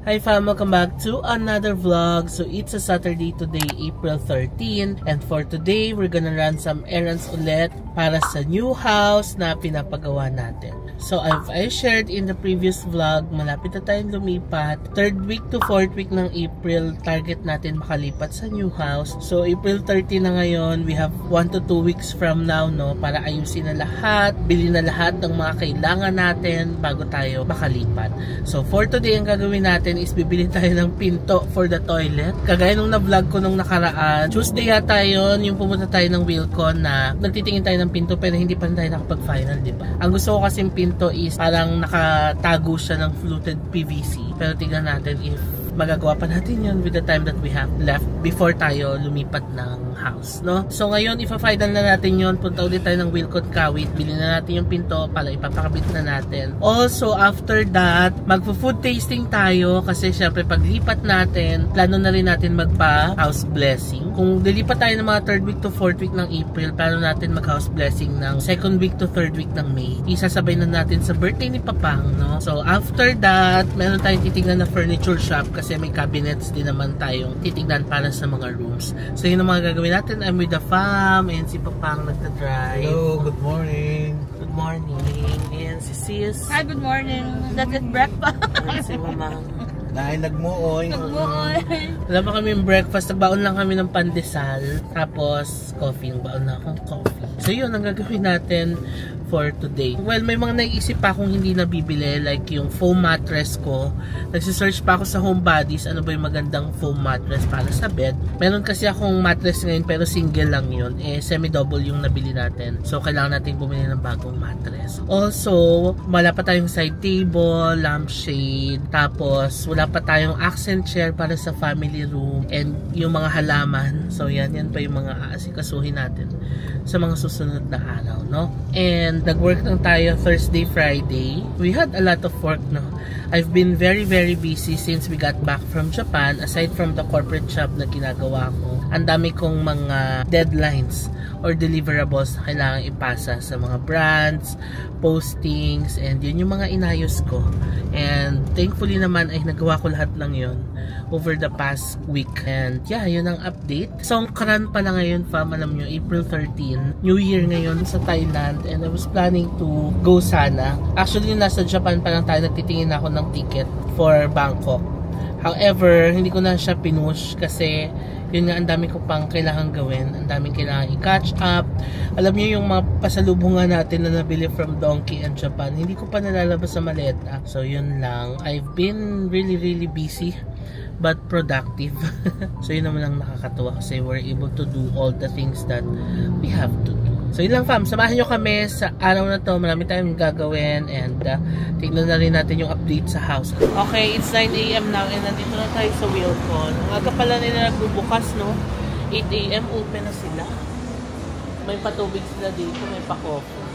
Hi fam, welcome back to another vlog. So it's a Saturday today, April 13, and for today we're gonna run some errands ulit para sa new house na pinapagawa natin. So I shared in the previous vlog, malapit na tayong lumipat. 3rd week to 4th week ng April, target natin makalipat sa new house. So April 30 na ngayon, we have 1 to 2 weeks from now, no, para ayusin na lahat, bilhin na lahat ng mga kailangan natin bago tayo makalipat. So for today, ang gagawin natin is bibili tayo ng pinto for the toilet. Kagaya nung na-vlog ko nung nakaraan, Tuesday yata yun, yung pumunta tayo ng Wilcon na nagtitingin tayo ng pinto pero hindi pa tayo nakapag-final, diba? Ang gusto ko kasing pinto is parang nakatago siya ng fluted PVC. Pero tignan natin if magagawa pa natin yun with the time that we have left before tayo lumipat ng house, no? So ngayon, ipa-final na natin yun. Punta ulit tayo ng Wilcon Kawit. Bilhin na natin yung pinto para ipapakabit na natin. Also, after that, magpo-food tasting tayo kasi syempre paglipat natin, plano na rin natin magpa-house blessing. Kung dilipat tayo ng mga 3rd week to 4th week ng April, plano natin mag-house blessing ng 2nd week to 3rd week ng May. Isasabay na natin sa birthday ni Papang, no? So after that, meron tayong titignan na furniture shop kasi may cabinets din naman tayong titignan para sa mga rooms. So yun ang mga gagawin natin. I'm with the fam and si Papang nagta-drive. Hello, good morning. Good morning. And si Sis. Hi, good morning. That's it, breakfast. And si Mamang. Dahil nagmuoy. Wala pa kami yung breakfast. Nagbaon lang kami ng pandesal. Tapos coffee. Nagbaon na akong coffee. So yun ang gagawin natin for today. Well, may mga naiisip pa akong hindi nabibili, like yung foam mattress ko. Nagsisearch pa ako sa Homebodies, ano ba yung magandang foam mattress para sa bed. Meron kasi akong mattress ngayon pero single lang yun. Semi-double yung nabili natin. So, kailangan natin bumili ng bagong mattress. Also, wala pa tayong side table, lampshade, tapos wala pa tayong accent chair para sa family room, and yung mga halaman. So, yan pa yung mga aasikasuhin natin sa mga susunod na araw, no? And nag-work lang tayo Thursday, Friday. We had a lot of work, no? I've been very, very busy since we got back from Japan. Aside from the corporate job na ginagawa ko, ang dami kong mga deadlines or deliverables na kailangan ipasa sa mga brands, postings, and yun yung mga inayos ko. And thankfully naman ay nagawa ko lahat lang yun over the past week. And yeah, yun ang update. Songkran pala ngayon, fam, alam nyo, April 13, New Year ngayon sa Thailand, and I was planning to go sana. Actually, nasa Japan pa lang tayo, nagtitingin ako ng ticket for Bangkok. However, hindi ko na siya pinush kasi yun nga, ang dami ko pang kailangan gawin, ang daming kailangan i-catch up. Alam niyo yung mga pasalubungan natin na nabili from Donkey and Japan, hindi ko pa nalalabas sa maleta. So yun lang, I've been really busy but productive. So yun naman ang nakakatuwa kasi we're able to do all the things that we have to do. So yun lang fam, samahan nyo kami sa araw na to. Marami tayong gagawin and tignan na rin natin yung update sa house. Okay, it's 9 AM now and nandito na tayo sa Wilcon. Ang aga pala nila nagbubukas, no? 8 AM open na sila. May patubig sila dito, may pa-coffee.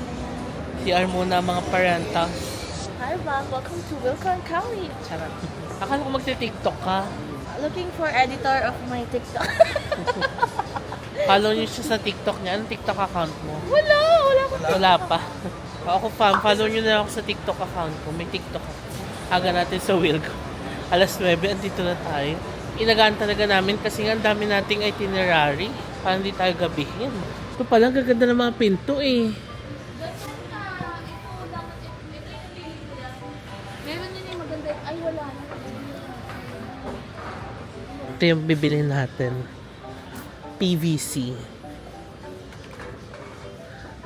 CR muna mga parentas. Hi, Mom. Welcome to Wilcon Kawit. Charot. Akala ko magti-TikTok ka. Looking for editor of my TikTok. Follow niyo siya sa TikTok niya. Anong TikTok account mo? Wala pa. Ako fam, follow niyo na ako sa TikTok account ko. May TikTok ako. Aga natin sa Wilcon. Alas 9, andito na tayo. Inagaan talaga namin kasi nga ang dami nating itinerary. Para hindi tayo gabihin. Ito pala, gaganda ng mga pinto eh. Meron yun yung maganda. Ay, wala na. Ito yung bibilhin natin. PVC.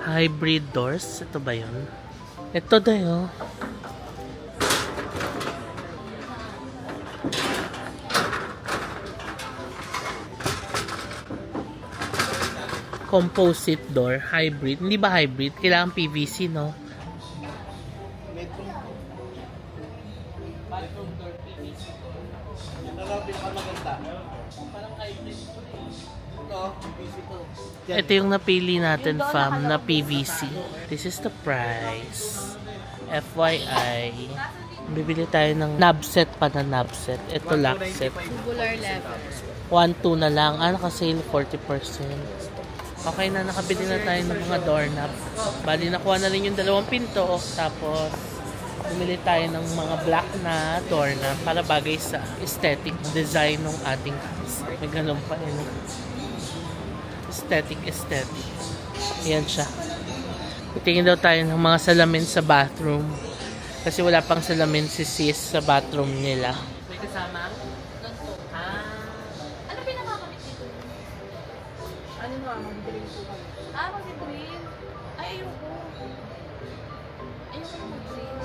Hybrid doors. Ito ba yun? Ito na yun. Composite door. Hybrid. Hindi ba hybrid? Kailangan PVC, no? Bathroom door, PVC. Ito lang pinakamaganda. Parang hybrid. Ito yung napili natin, fam, na PVC. This is the price. FYI. Bibili tayo ng knob set pa na knob set. Ito lock set. Tubular level. 1.2 na lang. Naka-sale 40%. Okay na, nakabili na tayo ng mga doorknob. Bali, nakuha na rin yung 2 pinto. Tapos, Bumili tayo ng mga black na doorknob para bagay sa aesthetic design ng ating house. May ganun pa yun. Aesthetic. Ayan siya. Tingin daw tayo ng mga salamin sa bathroom. Kasi wala pang salamin si sis sa bathroom nila. May kasama? Ano pinakakamit dito? Ano nga, mag-drill po kami. Mag-drill? Ay, ayoko. Ayoko na mag-drill.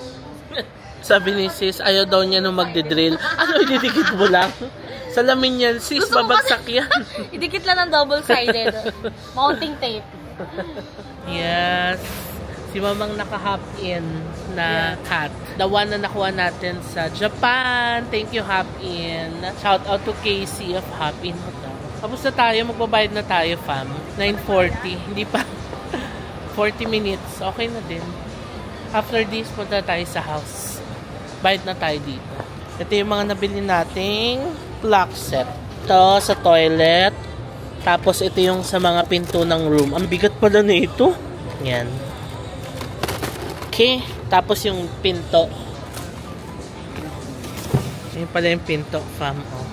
Sabi ni sis, ayaw daw niya nung magdidrill. Ano, ididikit mo lang? Salamin yan, sis, babagsak yan. Idikit lang ng double-sided. Mounting tape. Yes. Si Mamang naka-hop-in na hat. The one na nakuha natin sa Japan. Thank you, hop-in. Shout out to Casey of hop-in Hotel. Tapos na tayo, magbabayad na tayo, fam. 9:40. Hindi pa. 40 minutes. Okay na din. After this, punta tayo sa house. Bayad na tayo dito. Ito yung mga nabili nating clock set. Ito sa toilet. Tapos ito yung sa mga pinto ng room. Ang bigat pala na ito. Yan. Okay. Tapos yung pinto. Yan pala yung pinto, fam. Oh.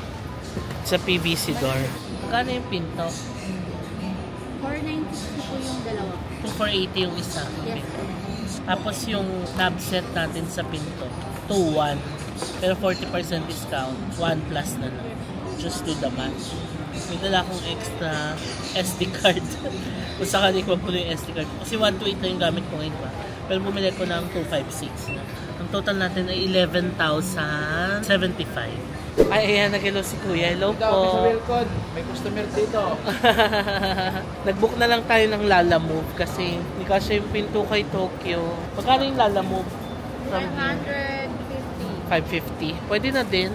Sa PVC door. Magkano yung pinto? 490 po yung dalawa. 2,480 yung isa. Yes. Tapos yung knob set natin sa pinto. 2,1. Pero 40% discount. 1 plus na lang. Just do the match. May dala akong extra SD card. Kung sakali ko magpulo yung SD card. Kasi 128 na yung gamit ko ngayon pa. Pero bumili ko ng 256 na. Ang total natin ay 11,075. Ay, ayan, nag-hello si Kuya. Hello po. May customer dito. Nag-book na lang tayo ng Lalamove kasi hindi kasi yung pinto kay Tokyo. Magkano yung Lalamove? 550. 550. Pwede na din.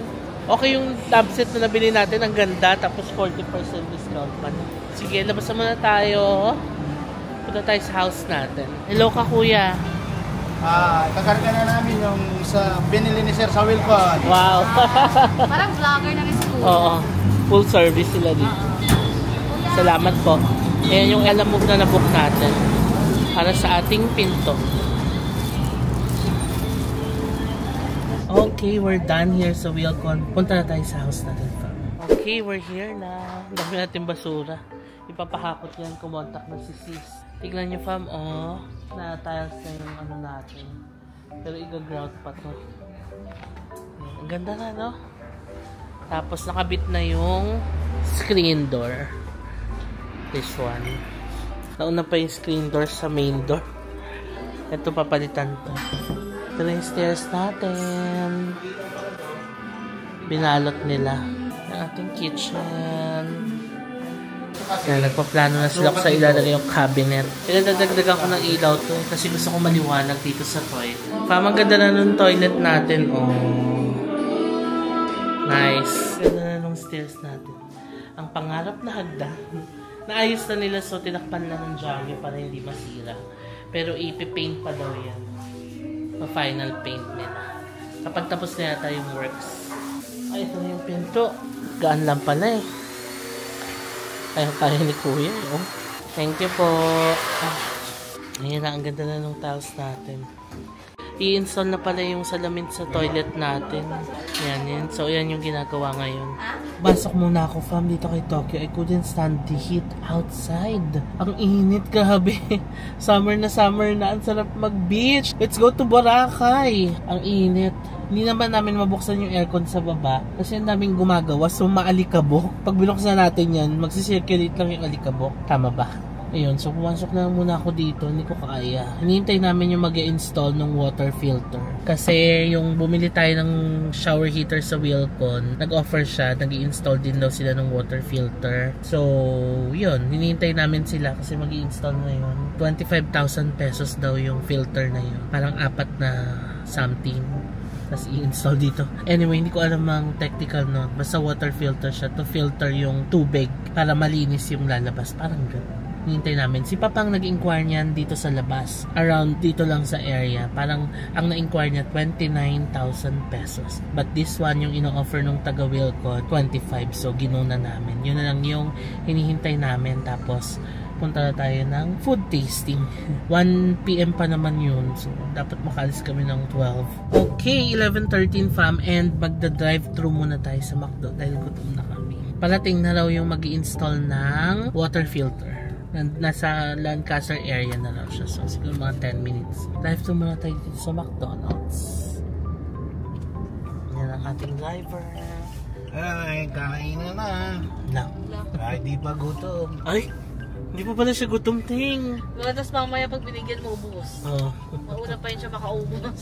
Okay yung tab set na nabili natin. Ang ganda. Tapos 40% discount pa na. Sige, labas na muna tayo. Punta tayo sa house natin. Hello ka, Kuya. Kakarga na namin yung sa binili ni Sir sa Wilcon. Wow. Parang vlogger na rin school. Oo. Full service sila dito. Salamat po. Ayan yung Lalamove na nabook natin. Para sa ating pinto. Okay, we're done here sa Wilcon. Punta na tayo sa house natin, fam. Okay, we're here na. Dami natin basura. Ipapahakot yan, kumontak na si sis. Tignan nyo, fam, oh. Na-tiles na yung ano natin. Pero i-grout pa to. Ayan, ang ganda na, no? Tapos nakabit na yung screen door. This one. Nauna pa yung screen door sa main door. Ito, papalitan to. Ito na yung stairs natin. Binalot nila. Yung ating kitchen. Yan, nagpaplano na sila sa ilalagay yung cabinet. Pinadadagdagan ko ng ilaw to kasi gusto ko maliwanag dito sa toilet. Parang ganda na nung toilet natin. Oh. Nice. Ganda na nung stairs natin. Ang pangarap na hagdan. Naayos na nila so tinakpan lang ng jagger para hindi masira. Pero ipipaint pa daw yan. Pa-final paint nila. Kapag tapos na yata yung works. Ay, ito na yung pinto. Gaan lang pala eh. Kaya ni Kuya. Oh. Thank you po. Ayan na, ang ganda na ng tiles natin. I-install na pala yung salamin sa toilet natin. Yan. So, yan yung ginagawa ngayon. Basok muna ako, fam, dito kay Tokyo. I couldn't stand the heat outside. Ang init, grabe. Summer na. Ang sarap mag-beach. Let's go to Boracay. Ang init. Hindi naman namin mabuksan yung aircon sa baba kasi ang daming gumagawa, so maalikabok. Pag binuksan natin yan, magsisirculate lang yung alikabok. Tama ba? Ayun, so pumasok na muna ako dito. Hindi ko kaya. Hinihintay namin yung mag-i-install ng water filter. Kasi yung bumili tayo ng shower heater sa Wilcon, nag-offer siya, nag-i-install din daw sila ng water filter. So, yun. Hinihintay namin sila kasi mag-i-install na yun. 25,000 pesos daw yung filter na yun. Parang 4 na something. Tapos i-install dito. Anyway, hindi ko alam ang technical note. Basta water filter siya to filter yung tubig para malinis yung lalabas. Parang gano'n. Hinintay namin. Si Papang nag-inquire niyan dito sa labas. Around dito lang sa area. Parang ang na-inquire niya 29,000 pesos. But this one, yung ino-offer nung taga-Wilcon, 25. So, ginuna namin. Yun na lang yung hinihintay namin. Tapos, punta na tayo ng food tasting. 1 PM pa naman yun. So, dapat makaalis kami ng 12. Okay, 11:13 fam, and magda-drive-thru muna tayo sa McDo dahil gutom na kami. Parating na raw yung mag-i-install ng water filter. Nasa Lancaster area na raw siya. So, siguro mga 10 minutes. Drive-thru muna tayo dito sa McDonald's. Yan ang ating driver. Ay, kain na. No. Ay, di pa gutom. Ay! Hindi pa pala siya gutom, ting. Tapos mamaya pag binigyan mo, ubus. Oh. Mauna pa yun siya makaubos.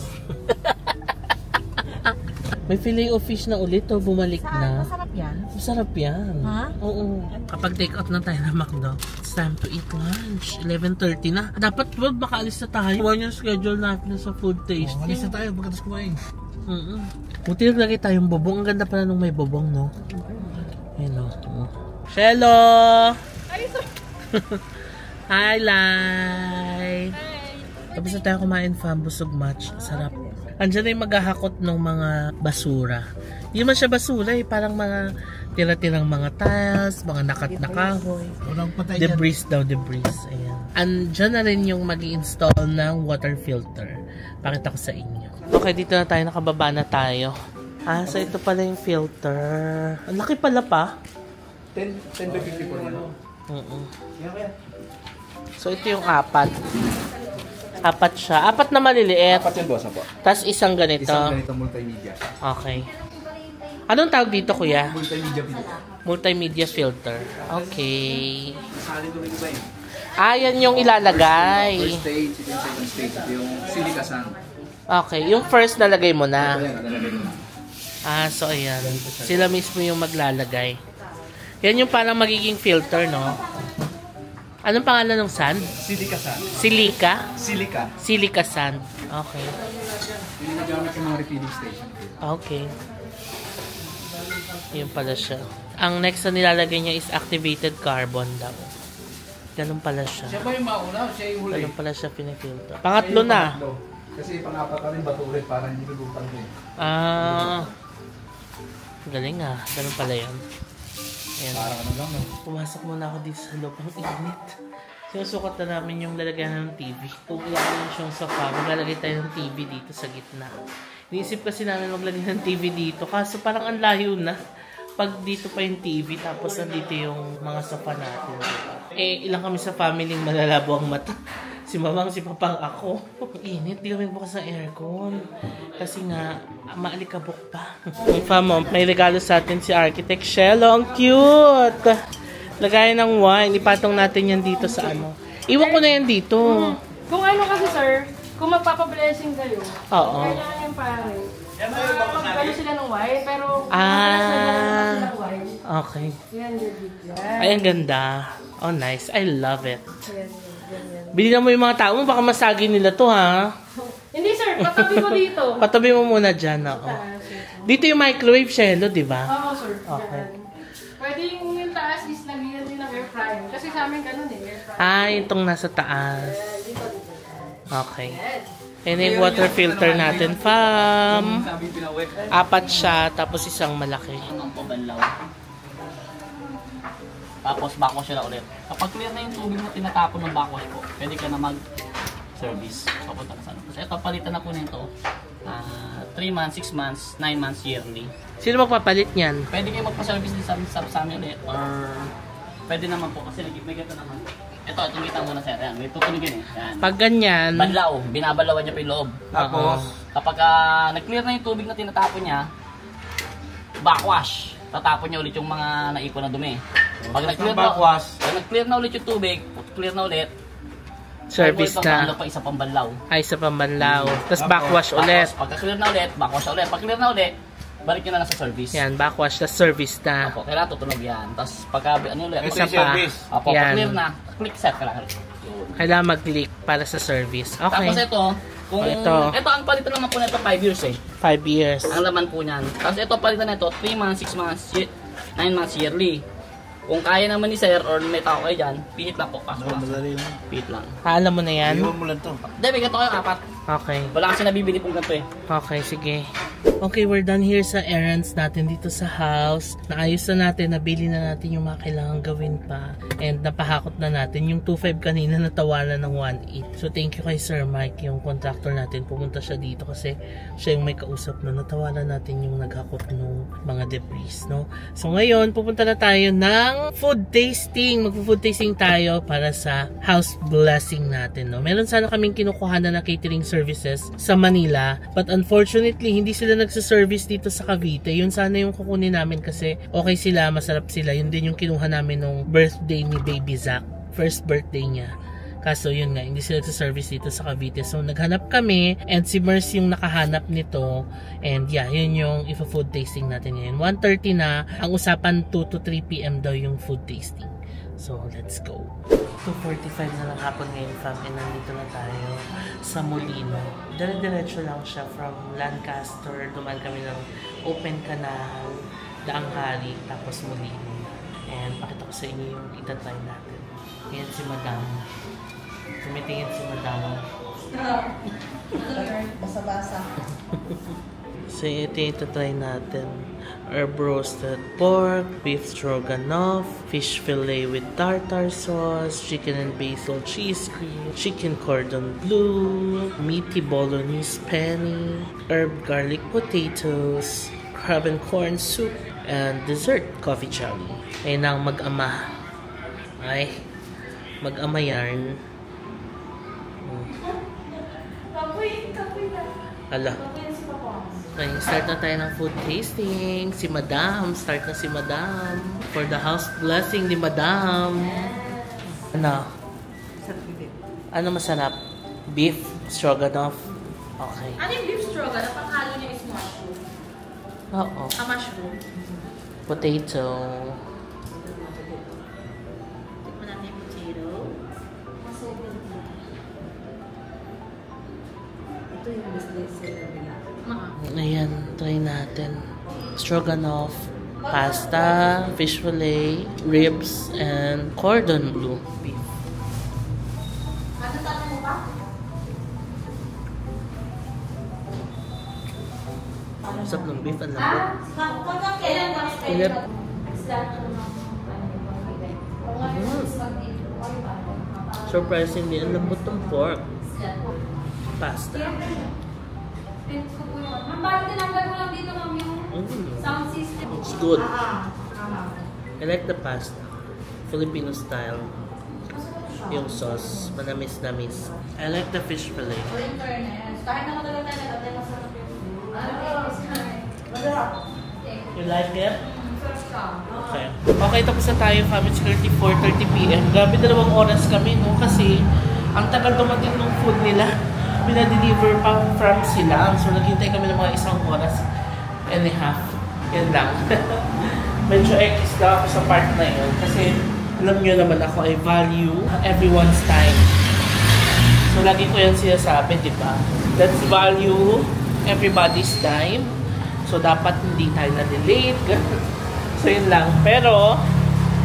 May fillet of fish na ulit o bumalik na. Masarap yan? Masarap yan. Ha? Oo. Kapag take out na tayo ng McDo, it's time to eat lunch. 11:30 na. Dapat 12 makaalis na tayo. One yung schedule natin sa food tasting. Alis na tayo pagkatapos kumain. Buti naglagay tayong bobong. Ang ganda pala nung may bobong, no? Ayun, no? Hello! Ay, sir! Hi, Lai! Tapos na tayo kumain, fam. Busog match. Sarap. Andiyan na yung maghahakot ng mga basura. Hindi man siya basura eh. Parang mga tira-tirang mga tiles, mga nakat na kahoy. Debris daw, debris. Ayan. Andiyan na rin yung mag-i-install ng water filter. Pakita ko sa inyo. Okay, dito na tayo. Nakababa na tayo. Ah, so ito pala yung filter. Ang laki pala pa. 10 by 50 po naman. So ito yung apat. Apat siya. Apat na maliliit. Apat yung boss po. Tapos isang ganito. Isang ganito multimedia. Okay. Anong tawag dito, kuya? Multimedia filter. Multimedia filter. Okay. Sali ko rin iba yun. Ah, yan yung ilalagay. First stage, ito yung second stage, ito yung silica sand. Okay. Yung first nalagay mo na. Ayan, nalalagay mo na. Ah, so ayan. Sila mismo yung maglalagay. Yan yung parang magiging filter, no? Anong pangalan ng sand? Silica sand. Silica? Silica. Silica sand. Okay. Yung nagamit yung mga refilling station. Okay. Yun pala siya. Ang next na nilalagay niya is activated carbon daw. Ganun pala siya. Siya ba yung mauna o siya yung huli? Ganun pala siya pinifilter. Pangatlo na. Kasi pang-apat na rin bato ulit para hindi lulutang din. Ah. Galing ah. Ganun pala yan. Ayan. Parang ano lang, no? Pumasok muna ako dito sa loob. Ang init. Sinusukat na namin yung lalagyan ng TV. Kung ilalagyan siyang sofa, maglalagay tayo ng TV dito sa gitna. Iniisip kasi namin maglagay ng TV dito. Kaso parang ang layo na. Pag dito pa yung TV, tapos nandito yung mga sofa natin. Eh, ilang kami sa family malalabo ang mata. Si mamang, si papang, ako. Init, di kami bukas ng aircon. Kasi nga, maalikabok pa. Famo, may regalo sa atin si Architect Shello. Ang cute! Lagayan ng wine. Ipatong natin yan dito sa ano. Iwan ko na yan dito. Kung ano kasi, sir, kung magpapablessing kayo, Oo. kailangan yung pare. Magkano sila ng wine, pero Ah. ng wine. Okay. Yan, yan. Ay, ang ganda. Oh, nice. I love it. Yan. Bilhin mo yung mga tao mo, baka masagi nila to, ha? Hindi, sir. Patabi mo dito. Patabi mo muna dyan, oo. Dito yung microwave, Shello, di ba? Oo, sir. Okay. Yan. Pwede yung taas is lagyan din ng air fryer. Kasi sa amin ganun eh, air fryer. Ah, itong nasa taas. Dito. Okay. And yung water filter natin, fam. Sabi yung pinawek. Apat siya, tapos isang malaki. Ang pabanlaw. Tapos backwash siya na ulit. Kapag clear na yung tubig na tinatapon ng backwash po, pwede ka na mag-service. Papunta ka sa ano. Kasi ito, palitan na po nito. 3 months, 6 months, 9 months yearly. Sino magpapalit niyan? Pwede kayo magpa-service din sa amin ulit. Or pwede naman po kasi may ganito naman. Ito, kita mo na sir. Yan, may tutunigin eh. Yan. Pag ganyan, Banlaw, binabalawan niya pa yung loob. Tapos, Kapag nag-clear na yung tubig na tinatapon niya, backwash. Tatapon niya ulit yung mga naipon na dumi. Pag nag-clear na ulit yung tubig, clear na ulit, service na. pa isa pang banlaw. Ay, sa pambanlaw. Tapos backwash ulit. Pagka clear na ulit, backwash ulit. Pag clear na ulit, balik nyo na lang sa service. Yan, backwash, tapos service na. Opo, kailangan tutunog yan. Tapos pagka ano ulit, Isa pa. Opo, pag Yan. clear na, click set ka lang. Kailangan mag-click para sa service. Okay. Tapos ito, kung Ito. ito ang palitan naman po nito 5 years eh. 5 years. Ang laman po niyan. Tapos ito palitan nito 3 months, 6 months, 9 months yearly. Kung kaya naman ni sir or may tao kayo dyan, pihit lang po. Pasok lang. madali lang. Pihit lang. Alam mo na yan? Iwan mo lang to. Hindi, may ganito kayo 4. Okay. Wala kasi nabibili pong ganito eh. Okay, sige. Okay, we're done here sa errands natin dito sa house. Naayos na natin, nabili na natin yung mga kailangan gawin pa. And napahakot na natin. Yung 2.5 kanina natawanan ng 1.8. So thank you kay Sir Mike, yung contractor natin. Pumunta siya dito kasi siya yung may kausap na natawanan natin yung naghakot ng mga debris, no? So ngayon, pupunta na tayo ng food tasting. Magpo-food tasting tayo para sa house blessing natin, no? Meron sana kaming kinukuha na catering services sa Manila, but unfortunately, hindi sila nagsa-service dito sa Cavite. Yun sana yung kukunin namin kasi okay sila, masarap sila. Yun din yung kinuha namin nung birthday ni Baby Zach. First birthday niya. Kaso yun nga, hindi sila nagsa-service dito sa Cavite. So naghanap kami and si Merce yung nakahanap nito. And yeah, yun yung food tasting natin ngayon. 1:30 na. Ang usapan 2 to 3 p.m. daw yung food tasting. So let's go. 2:45 na lang hapon ngayon, fam, and nandito na tayo sa Molino. Dire-diretso lang siya from Lancaster. Dumaan kami ng Open Canal, Daang Hari, tapos Molino. And pakita ko sa inyo yung itatry natin. Ayan si Madam. Tumitingin si Madam. Basa-basa. So ito yung itatry natin. Herb roasted pork, beef stroganoff, fish fillet with tartar sauce, chicken and basil cheese cream, chicken cordon bleu, meaty bolognese penne, herb garlic potatoes, crab and corn soup, and dessert coffee chali. Ayun ang mag-ama. Ay, mag-ama yan. Kapoy na. Hala. Okay, start na tayo ng food tasting. Si Madam. Start na si Madam. For the house blessing ni Madam. Ano? Ano masarap? Beef stroganoff. Okay. Ano yung beef stroganoff? Ang halo niya is mushroom. Oo. Mushroom. Potato. Tikman natin yung potato. Ito yung business nila. Ayan, try natin. Stroganoff, pasta, fish fillet, ribs, and cordon bleu beef. Ano tanong mo ba? Sarap ng beef, ang lambot. Kailan ba? Ingat. Surprisingly, ang lambot ng pork. Pasta. Ma'am, bakit tinanggal mo lang dito, ma'am, yung sound system? It's good. I like the pasta. Filipino style. Yung sauce, manamis-namis. I like the fish fillet. Kahit na matagal tayo natin, masarap yung You like it? first come. Okay. Okay, tapos na tayo, family 4:30 p.m. Grabe, 2 oras kami, no? Kasi ang tagal dumating ng food nila. Pinadeliver pa from sila. So, naghintay kami ng mga 1 oras and a half. Yan lang. Medyo X lang ako sa part na yun. Kasi, alam nyo naman ako, I value everyone's time. So, lagi ko yan sinasabi, di ba? Let's value everybody's time. So, dapat hindi tayo na-delete. So, yun lang. Pero,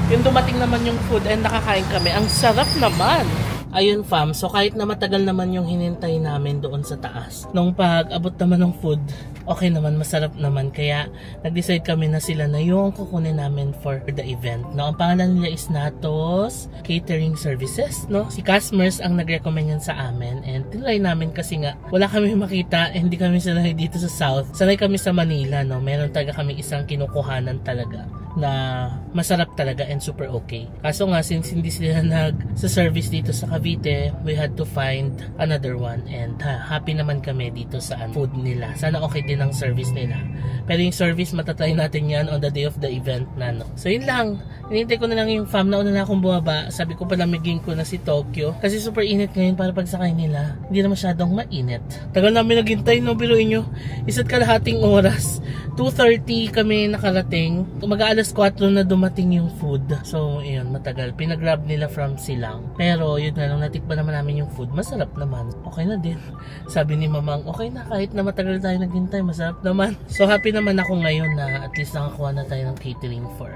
yung dumating naman yung food and nakakain kami, ang sarap naman. Ayun, fam. So, kahit na matagal naman yung hinintay namin doon sa taas, nung pag-abot naman ng food, okay naman, masarap naman. Kaya, nag-decide kami na sila na yung kukunin namin for the event. No? Ang pangalan nila is Natos Catering Services. No? Si Casmers ang nag-recommend yan sa amin. And tinry namin kasi nga, wala kami makita, hindi kami sanay dito sa South. Sanay kami sa Manila. No? Meron talaga kami isang kinukuhanan talaga na masarap talaga and super okay. Kaso nga, since hindi sila nag-service dito sa Cavite, we had to find another one and happy naman kami dito sa food nila. Sana okay din ang service nila. Pero yung service, matatry natin yan on the day of the event na, no? So yun lang. Hinintay ko na lang yung fam. Nauna na akong bumaba. Sabi ko palamigin ko na si Tokyo. Kasi super init ngayon para pagsakay nila. Hindi na masyadong mainit. Tagal namin naghintay, no? Biruin nyo. Isa't kalahating oras. 2:30 kami nakarating. Mag-aalas 4 na dumating yung food. So, yun, matagal. Pinag-grab nila from Silang. Pero, yun na lang, natikba naman namin yung food. Masarap naman. Okay na din. Sabi ni Mamang, okay na, kahit na matagal tayo naghintay, masarap naman. So, happy naman ako ngayon na at least nakakuha na tayo ng catering for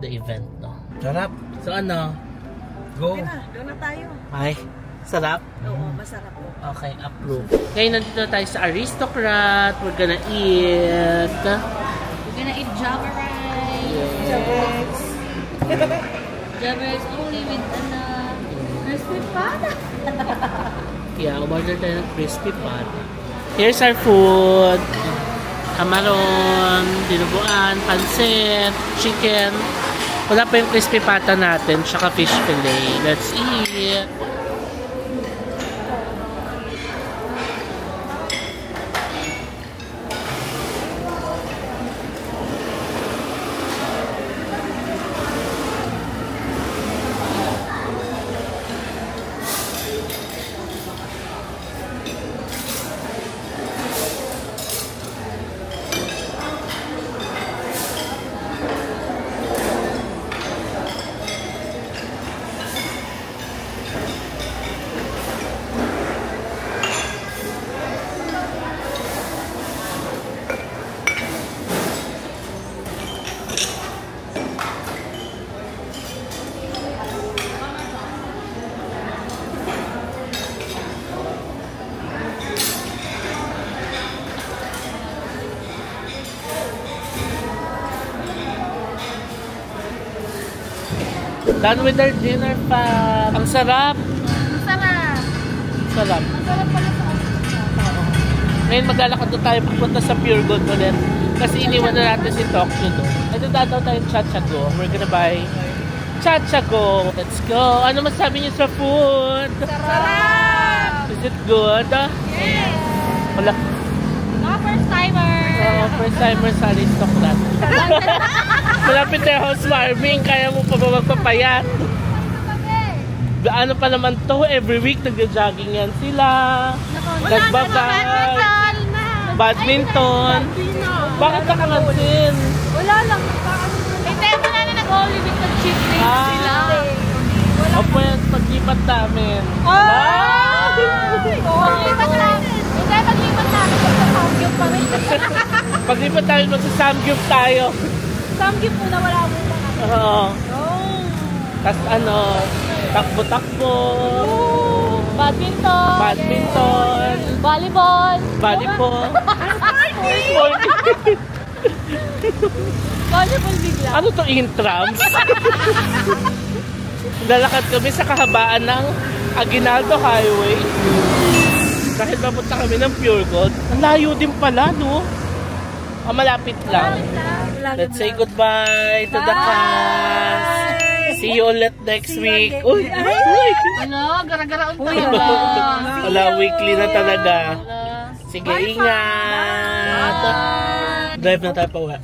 the event, no? Sarap. So, ano? Go. Okay na, doon na tayo. Ay, Sarap? Oo, masarap po. Okay, approve. Ngayon nandito tayo sa Aristocrat. We're gonna eat. We're gonna eat Java rice. Yes. Java rice only with crispy pata. Yeah, umorder tayo ng crispy pata. Here's our food. Kamaron, dinuguan, pansit, chicken. Wala pa yung crispy pata natin, tsaka fish fillet. Let's eat! Done with our dinner pa. Ang sarap. Sarap. Sarap. Masarap pala sa Ngayon maglalakad na tayo papunta sa Pure Gold ulit. Kasi iniwan na natin si Tokyo doon. Ito dadaw tayo Chachago. We're gonna buy Chachago. Let's go. Ano masabi niyo sa food? Sarap! Is it good? Yes! Wala. Mga first timer! First timer sa Aristocrat. Malapit na yung housewarming. Kaya mo pa ba magpapayat? Ano pa naman to? Every week nagja-jogging yan sila. Nagbabag. Badminton. Bakit nakalansin? Wala lang. Hindi mo na nag-Holy Week nag-cheat day sila. O pwede paglipat namin. Paglipat namin. Hindi, paglipat namin. Magsa-samgyup pa rin. Paglipat namin magsa-samgyup tayo. Samgyup po na wala mo lang. Oo. Tapos ano, takbo-takbo. Badminton. Badminton. Volleyball. Volleyball. Volleyball bigla. Ano to, intrams? Lalakad kami sa kahabaan ng Aguinaldo Highway. Dahil mapunta kami ng Pure Gold. Ang layo din pala, no? Malapit lang. Let's say goodbye to the cast. See you ulit next week. Uy! Ano? Gara-gara Wala, weekly na talaga. Sige, ingat! Drive na tayo pa uwi.